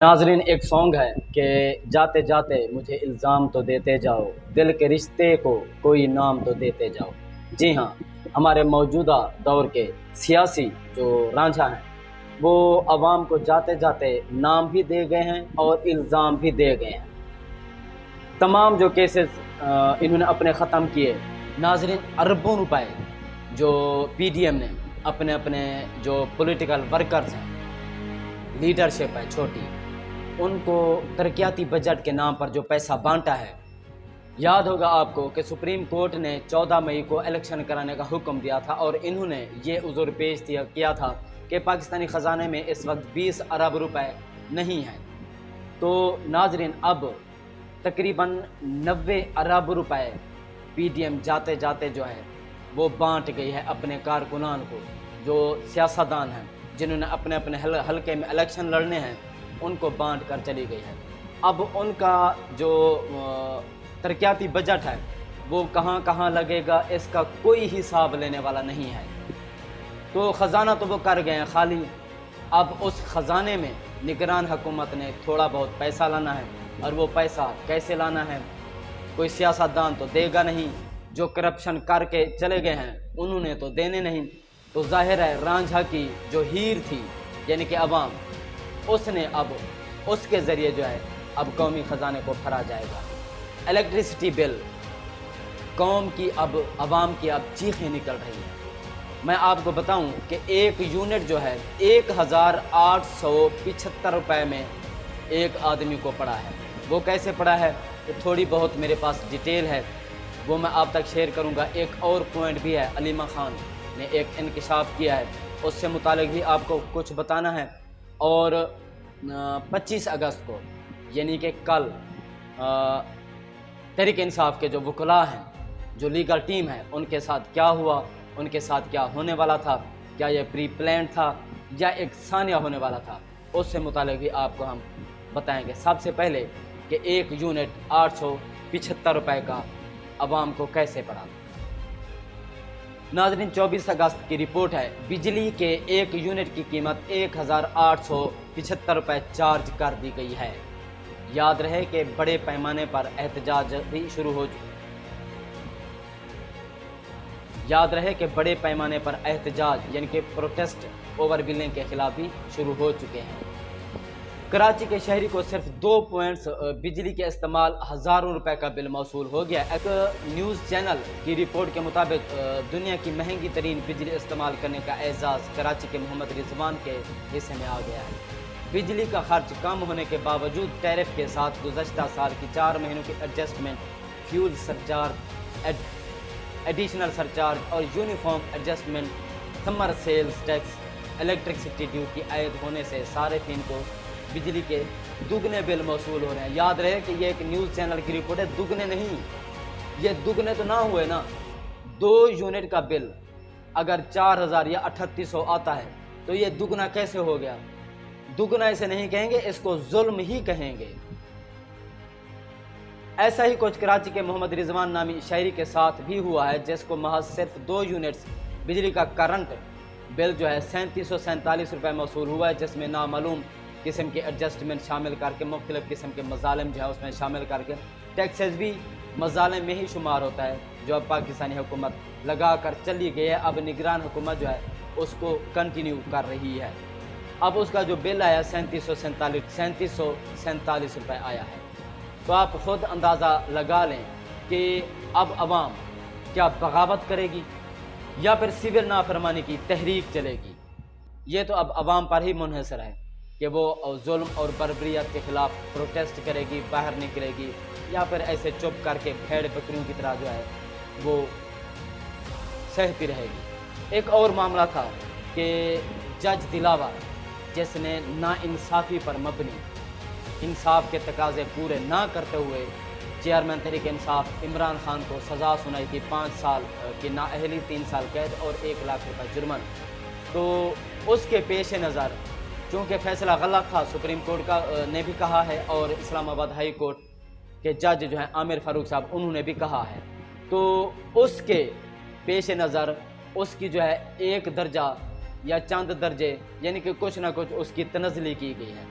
नाजरीन, एक सॉन्ग है कि जाते जाते मुझे इल्ज़ाम तो देते जाओ, दिल के रिश्ते को कोई नाम तो देते जाओ। जी हाँ, हमारे मौजूदा दौर के सियासी जो रांझा हैं वो आवाम को जाते जाते नाम भी दे गए हैं और इल्ज़ाम भी दे गए हैं। तमाम जो केसेस इन्होंने अपने ख़त्म किए। नाजरीन, अरबों रुपए जो पीडीएम ने अपने अपने जो पॉलिटिकल वर्कर्स हैं, लीडरशिप है छोटी, उनको तरक्याती बजट के नाम पर जो पैसा बांटा है। याद होगा आपको कि सुप्रीम कोर्ट ने 14 मई को इलेक्शन कराने का हुक्म दिया था और इन्होंने ये उज़ुर पेश किया था कि पाकिस्तानी ख़जाने में इस वक्त 20 अरब रुपए नहीं हैं। तो नाजरीन, अब तकरीबन 90 अरब रुपए पीडीएम जाते जाते जो है वो बांट गई है अपने कारकुनान को। जो सियासतदान हैं जिन्होंने अपने अपने हलके में इलेक्शन लड़ने हैं, उनको बांट कर चली गई है। अब उनका जो तरक्याती बजट है वो कहाँ कहाँ लगेगा, इसका कोई हिसाब लेने वाला नहीं है। तो ख़जाना तो वो कर गए हैं खाली। अब उस ख़जाने में निगरान हुकूमत ने थोड़ा बहुत पैसा लाना है, और वो पैसा कैसे लाना है कोई सियासतदान तो देगा नहीं। जो करप्शन करके चले गए हैं उन्होंने तो देने नहीं। तो जाहिर है रांझा की जो हीर थी यानी कि अवाम, उसने अब उसके ज़रिए जो है अब कौमी ख़जाने को भरा जाएगा। इलेक्ट्रिसिटी बिल, कौम की अब अवाम की अब चीखें निकल रही हैं। मैं आपको बताऊं कि एक यूनिट जो है 1875 रुपये में एक आदमी को पड़ा है। वो कैसे पड़ा है तो थोड़ी बहुत मेरे पास डिटेल है, वो मैं आप तक शेयर करूंगा। एक और पॉइंट भी है, अलीमा खान ने एक इंकशाफ किया है, उससे मुतालिक भी आपको कुछ बताना है। और 25 अगस्त को यानी कि कल तहरीक इंसाफ के जो वकला हैं, जो लीगल टीम है, उनके साथ क्या हुआ, उनके साथ क्या होने वाला था, क्या ये प्री प्लान था या एक सानिया होने वाला था, उससे मुतालिक भी आपको हम बताएंगे। सबसे पहले कि एक यूनिट 875 रुपये का अवाम को कैसे पड़ा। नाज़रीन, 24 अगस्त की रिपोर्ट है, बिजली के एक यूनिट की कीमत 1875 रुपये चार्ज कर दी गई है। याद रहे कि बड़े पैमाने पर एहतजाज भी शुरू हो याद रहे कि बड़े पैमाने पर एहतजाज यानी कि प्रोटेस्ट ओवर बिलिंग के खिलाफ भी शुरू हो चुके हैं। कराची के शहरी को सिर्फ 2 पॉइंट्स बिजली के इस्तेमाल हज़ारों रुपए का बिल मौसूल हो गया। एक न्यूज़ चैनल की रिपोर्ट के मुताबिक दुनिया की महंगी तरीन बिजली इस्तेमाल करने का एजाज़ कराची के मोहम्मद रिजवान के हिस्से में आ गया है। बिजली का खर्च कम होने के बावजूद टैरिफ के साथ गुज़श्ता साल की 4 महीनों की adjustment, fuel surcharge, additional surcharge और uniform adjustment, summer sales tax, electricity duty आयद होने से सारिफिन को बिजली के दुगने बिल मौसूल हो रहे हैं। याद रहे कि ये एक न्यूज़ चैनल की रिपोर्ट है, दुगने नहीं। ये दुगने तो ना हुए ना, 2 यूनिट का बिल अगर 4000 या 3800 आता है तो ये दुगना कैसे हो गया। दुगना इसे नहीं कहेंगे, इसको जुल्म ही कहेंगे। ऐसा ही कुछ कराची के मोहम्मद रिजवान नामी शायरी के साथ भी हुआ है, जिसको महज सिर्फ 2 यूनिट्स बिजली का करंट बिल जो है 3747 रुपये मौसूल हुआ है, जिसमें नामालूम किस्म के एडजस्टमेंट शामिल करके मुख्तलिफ किस्म के मजालिम जो है उसमें शामिल करके टैक्सेस भी मजालिम में ही शुमार होता है, जो अब पाकिस्तानी हुकूमत लगा कर चली गई है। अब निगरान हुकूमत जो है उसको कंटिन्यू कर रही है। अब उसका जो बिल आया 3747 रुपये आया है। तो आप ख़ुद अंदाज़ा लगा लें कि अब अवाम क्या बगावत करेगी या फिर सिविल नाफरमानी की तहरीक चलेगी। ये तो अब अवाम पर ही मुनहसर है कि वो जुल्म और बर्बरियत के ख़िलाफ़ प्रोटेस्ट करेगी, बाहर निकलेगी, या फिर ऐसे चुप करके भेड़ बकरियों की तरह जो है वो सहती रहेगी। एक और मामला था कि जज दिलावर, जिसने नाइंसाफ़ी पर मबनी इंसाफ के तकाजे पूरे ना करते हुए चेयरमैन तहरीक इंसाफ इमरान खान को सज़ा सुनाई थी 5 साल की नाअहली, 3 साल कैद और 1 लाख रुपये जुर्माना। तो उसके पेश नज़र चूँकि फ़ैसला गलत था, सुप्रीम कोर्ट का ने भी कहा है और इस्लामाबाद हाई कोर्ट के जज जो हैं आमिर फ़ारूक साहब, उन्होंने भी कहा है। तो उसके पेश नज़र उसकी जो है 1 दर्जा या चंद दर्जे यानी कि कुछ ना कुछ उसकी तनज़ली की गई है।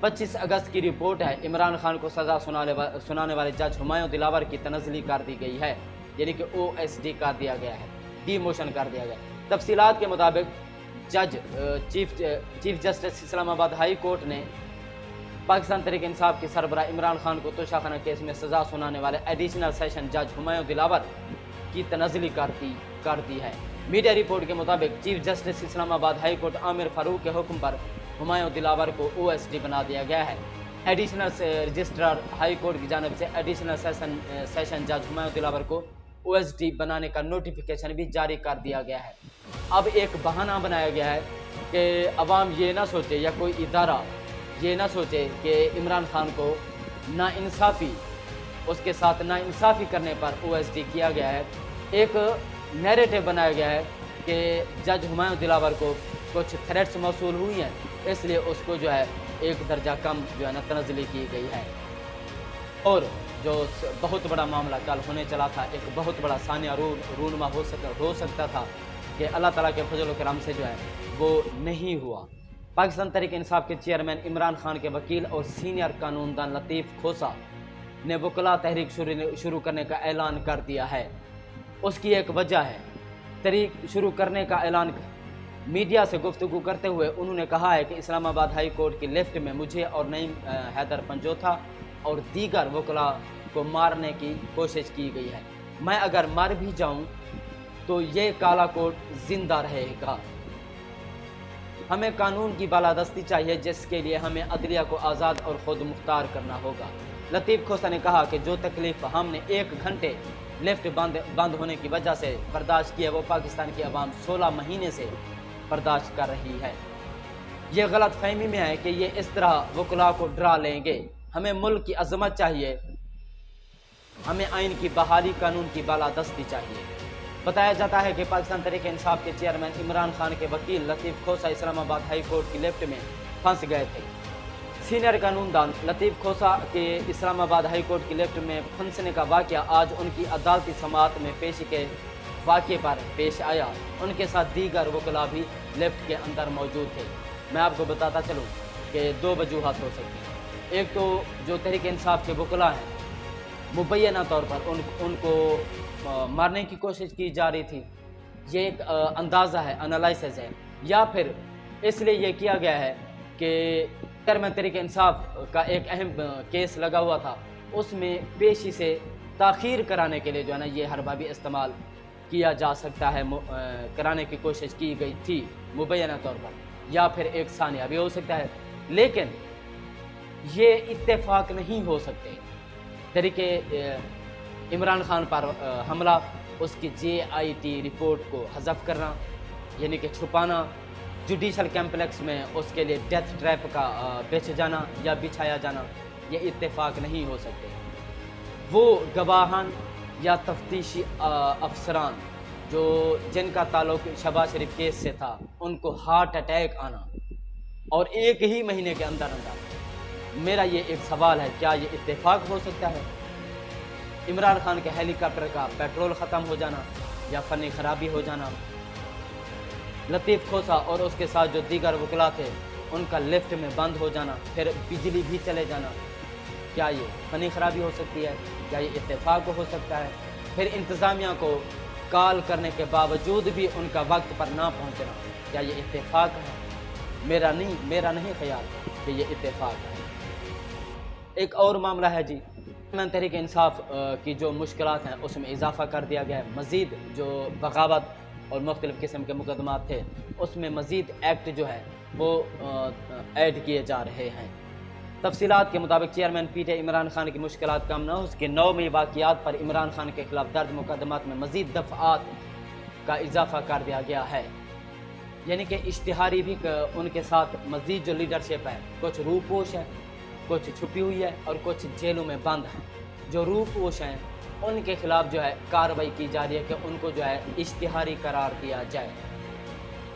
25 अगस्त की रिपोर्ट है, इमरान खान को सज़ा सुनाने वाले जज हुमायूं दिलावर की तनज़ली कर दी गई है, यानी कि OSD कर दिया गया है, डीमोशन कर दिया गया। तफसीलात के मुताबिक जज chief justice Islamabad high court ने पाकिस्तान तहरीक इंसाफ के सरबराह इमरान खान को तोशाखाना केस में सज़ा सुनाने वाले एडिशनल सेशन जज हुमायूं दिलावर की तनज़ली कर दी है। मीडिया रिपोर्ट के मुताबिक chief justice Islamabad high court Aamir Farooq के हुक्म पर हुमायूं दिलावर को OSD बना दिया गया है। एडिशनल रजिस्ट्रार हाई कोर्ट की जानिब से एडिशनल सेशन जज हुमायूं दिलावर को OSD बनाने का नोटिफिकेशन भी जारी कर दिया गया है। अब एक बहाना बनाया गया है कि अवाम ये ना सोचे या कोई इदारा ये ना सोचे कि इमरान खान को नाइंसाफ़ी उसके साथ नाइंसाफ़ी करने पर OSD किया गया है। एक नैरेटिव बनाया गया है कि जज हुमायूं दिलावर को कुछ थ्रेट्स मौसूल हुई हैं, इसलिए उसको जो है एक दर्जा कम जो है ना तनज़ली की गई है। और जो बहुत बड़ा मामला कल होने चला था, एक बहुत बड़ा सानिया रूनमा हो सकता था कि अल्लाह ताला के फजल करम से जो है वो नहीं हुआ। पाकिस्तान तहरीक इंसाफ के चेयरमैन इमरान खान के वकील और सीनियर कानूनदान लतीफ़ खोसा ने वकला तहरीक शुरू करने का ऐलान कर दिया है। उसकी एक वजह है, तहरीक शुरू करने का ऐलान मीडिया से गुफ्तगू करते हुए उन्होंने कहा है कि इस्लामाबाद हाई कोर्ट की लिफ्ट में मुझे और नईम हैदर पंजोथा और दीगर वकला को मारने की कोशिश की गई है। मैं अगर मर भी जाऊं तो ये काला कोट जिंदा रहेगा। हमें कानून की बालादस्ती चाहिए, जिसके लिए हमें अदलिया को आज़ाद और ख़ुद मुख्तार करना होगा। लतीफ़ खोसा ने कहा कि जो तकलीफ़ हमने 1 घंटे लिफ्ट बंद होने की वजह से बर्दाश्त की है, वो पाकिस्तान की आवाम 16 महीने से बर्दाश्त कर रही है। ये गलत फहमी में है कि ये इस तरह वकला को डरा लेंगे। हमें मुल्क की अजमत चाहिए, हमें आइन की बहाली, कानून की बालादस्ती चाहिए। बताया जाता है कि पाकिस्तान तहरीक इंसाफ के चेयरमैन इमरान खान के वकील लतीफ़ खोसा इस्लामाबाद हाई कोर्ट की लिफ्ट में फंस गए थे। सीनियर कानूनदान लतीफ़ खोसा के इस्लामाबाद हाई कोर्ट की लिफ्ट में फंसने का वाक़या आज उनकी अदालती समाअत में पेशी के वाक़े पर पेश आया। उनके साथ दीगर वकला भी लिफ्ट के अंदर मौजूद थे। मैं आपको बताता चलूँ कि 2 वजूहात हो सकती हैं। एक तो जो तहरीक इंसाफ के वकला हैं, मुबैना तौर पर उनको मारने की कोशिश की जा रही थी, ये एक अंदाज़ा है, एनालिसिस है, या फिर इसलिए ये किया गया है कि चेयरमैन तहरीक इंसाफ का एक अहम केस लगा हुआ था, उसमें पेशी से ताख़ीर कराने के लिए जो है ना ये हरबा भी इस्तेमाल किया जा सकता है, कराने की कोशिश की गई थी मुबैना तौर पर, या फिर एक सानिया भी हो सकता है। लेकिन ये इत्तेफाक नहीं हो सकते। तरीके इमरान खान पर हमला, उसकी JIT रिपोर्ट को हज़फ करना यानी कि छुपाना, जुडिशल कम्प्लेक्स में उसके लिए डेथ ट्रैप का बेच जाना या बिछाया जाना, ये इत्तेफाक नहीं हो सकते। वो गवाहान या तफ्तीशी अफसरान जो जिनका ताल्लुक शहबाज शरीफ केस से था, उनको हार्ट अटैक आना और 1 ही महीने के अंदर मेरा ये एक सवाल है, क्या ये इत्तेफाक हो सकता है? इमरान खान के हेलीकॉप्टर का पेट्रोल ख़त्म हो जाना या फ़नी ख़राबी हो जाना, लतीफ़ खोसा और उसके साथ जो दीगर वकला थे उनका लिफ्ट में बंद हो जाना, फिर बिजली भी चले जाना, क्या ये फ़नी ख़राबी हो सकती है? क्या ये इत्तेफाक हो सकता है? फिर इंतज़ामिया को कॉल करने के बावजूद भी उनका वक्त पर ना पहुँचना, क्या ये इत्तेफाक है? मेरा नहीं ख्याल कि ये इत्तेफाक है। एक और मामला है जी, मैं तहरीक इंसाफ की जो मुश्किलात हैं उसमें इजाफ़ा कर दिया गया है। मज़ीद जो बगावत और मुख्तलिफ़ किस्म के मुकदमात थे, उसमें मज़ीद एक्ट जो है वो ऐड किए जा रहे हैं। तफसीलात के मुताबिक चेयरमैन PTI इमरान खान की मुश्किलात कम न हो, उसके 9 वाक़यात पर इमरान खान के खिलाफ दर्ज मुकदमात में मज़ीद दफ़ात का इजाफ़ा कर दिया गया है। यानी कि इश्तिहारी भी उनके साथ मज़ीद जो लीडरशिप है, कुछ रूपोश है, कुछ छुपी हुई है और कुछ जेलों में बंद हैं। जो रूपोश हैं उनके खिलाफ जो है कार्रवाई की जा रही है कि उनको जो है इश्तिहारी करार दिया जाए।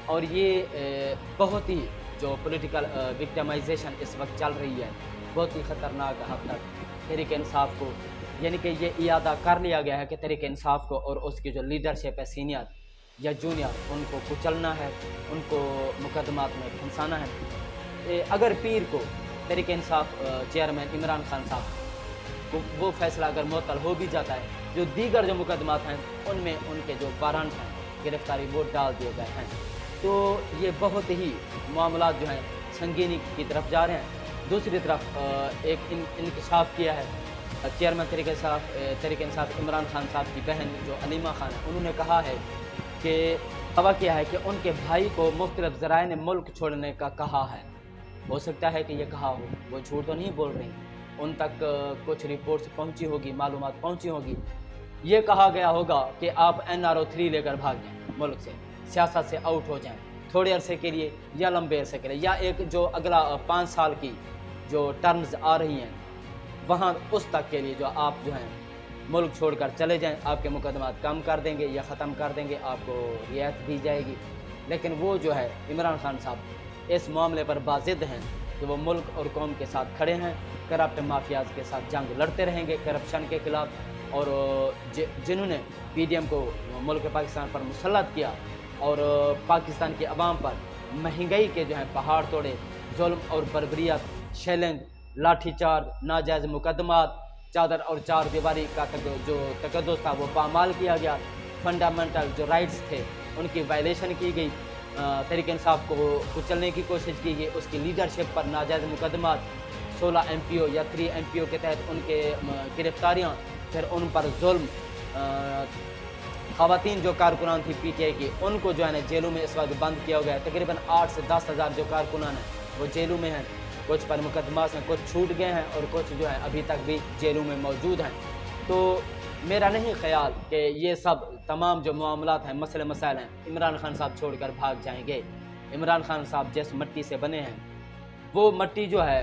और ये बहुत ही जो पॉलिटिकल विक्टिमाइजेशन इस वक्त चल रही है, बहुत ही ख़तरनाक हद तक तहरीक इंसाफ को, यानी कि ये इरादा कर लिया गया है कि तहरीक इंसाफ को और उसकी जो लीडरशिप है, सीनियर या जूनियर, उनको कुचलना है, उनको मुकदमात में फंसाना है। अगर पीर को तहरीक इंसाफ चेयरमैन इमरान खान साहब वो फैसला अगर मुअत्तल हो भी जाता है, जो दीगर जो मुकदमात हैं उनमें उनके जो वारंट हैं गिरफ्तारी वो डाल दिए गए हैं। तो ये बहुत ही मामलात जो हैं संगीनी की तरफ जा रहे हैं। दूसरी तरफ एक इंकशाफ किया है चेयरमैन तहरीक इंसाफ इमरान खान साहब की बहन जो अलीमा खान है, उन्होंने कहा है कि दावा किया है कि उनके भाई को मुख्तलिफ ज़राए ने मुल्क छोड़ने का कहा है। हो सकता है कि ये कहा हो, वो झूठ तो नहीं बोल रही, उन तक कुछ रिपोर्ट्स पहुंची होगी, मालूमात पहुंची होगी। ये कहा गया होगा कि आप NRO 3 लेकर भाग जाएं मुल्क से, सियासत से आउट हो जाएं थोड़े अरसे के लिए या लंबे अरसे के लिए, या एक जो अगला 5 साल की जो टर्म्स आ रही हैं वहाँ उस तक के लिए जो आप जो हैं मुल्क छोड़कर चले जाएं, आपके मुकदमात कम कर देंगे या ख़त्म कर देंगे, आपको रियायत दी जाएगी। लेकिन वो जो है इमरान खान साहब इस मामले पर बाज़िद हैं कि वो मुल्क और कौम के साथ खड़े हैं, करप्ट माफियाज़ के साथ जंग लड़ते रहेंगे करप्शन के ख़िलाफ़, और जिन्होंने PDM को मुल्क पाकिस्तान पर मुसल्लत किया और पाकिस्तान की आवाम पर महंगाई के जो है पहाड़ तोड़े, जुल्म और बर्बरियत, शेलिंग, लाठीचार्ज, नाजायज़ मुकदमात, चादर और चार दीवारी का जो तकद्दुस था वो पामाल किया गया, फंडामेंटल जो राइट्स थे उनकी वायलेशन की गई, तहरीक इंसाफ को कुचलने की कोशिश की गई, उसकी लीडरशिप पर नाजायज़ मुकदमात, 16 MPO या 3 MPO के तहत उनके गिरफ्तारियाँ, फिर उन पर जुल्म, ख़वातीन जो कारकुनान थी PTI की उनको जो है ना जेलों में इस वक्त बंद किया गया है। तकरीबन 8 से 10 हज़ार जो कारकुनान हैं वो जेलों में हैं, कुछ पर मुकदमात हैं, कुछ छूट गए हैं और कुछ जो है अभी तक भी जेलों में मौजूद हैं। तो मेरा नहीं ख्याल कि ये सब तमाम जो मामलात हैं, मसले मसाइल हैं, इमरान खान साहब छोड़कर भाग जाएंगे। इमरान खान साहब जिस मिट्टी से बने हैं वो मिट्टी जो है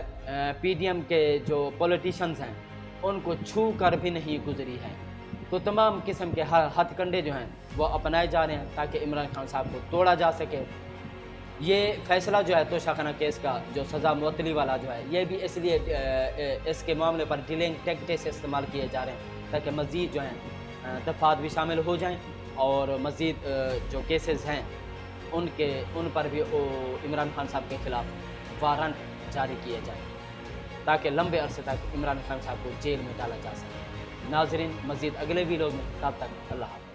PDM के जो पॉलिटिशियंस हैं उनको छू कर भी नहीं गुजरी है। तो तमाम किस्म के हथकंडे जो हैं वो अपनाए जा रहे हैं ताकि इमरान खान साहब को तोड़ा जा सके। ये फैसला जो है तोशाखाना केस का जो सज़ा मुअत्तली वाला जो है ये भी इसलिए इसके मामले पर डिलेइंग टैक्टिक्स इस्तेमाल किए जा रहे हैं ताकि मज़ीद जो हैं दफ़ात भी शामिल हो जाएं और मज़ीद जो केसेस हैं उन पर भी इमरान खान साहब के ख़िलाफ़ वारंट जारी किए जाएँ ताकि लंबे अरसे तक इमरान खान साहब को जेल में डाला जा सके। नाज़रीन, मज़ीद अगले वीडियो में, तब तक अल्लाह हाफ़िज़।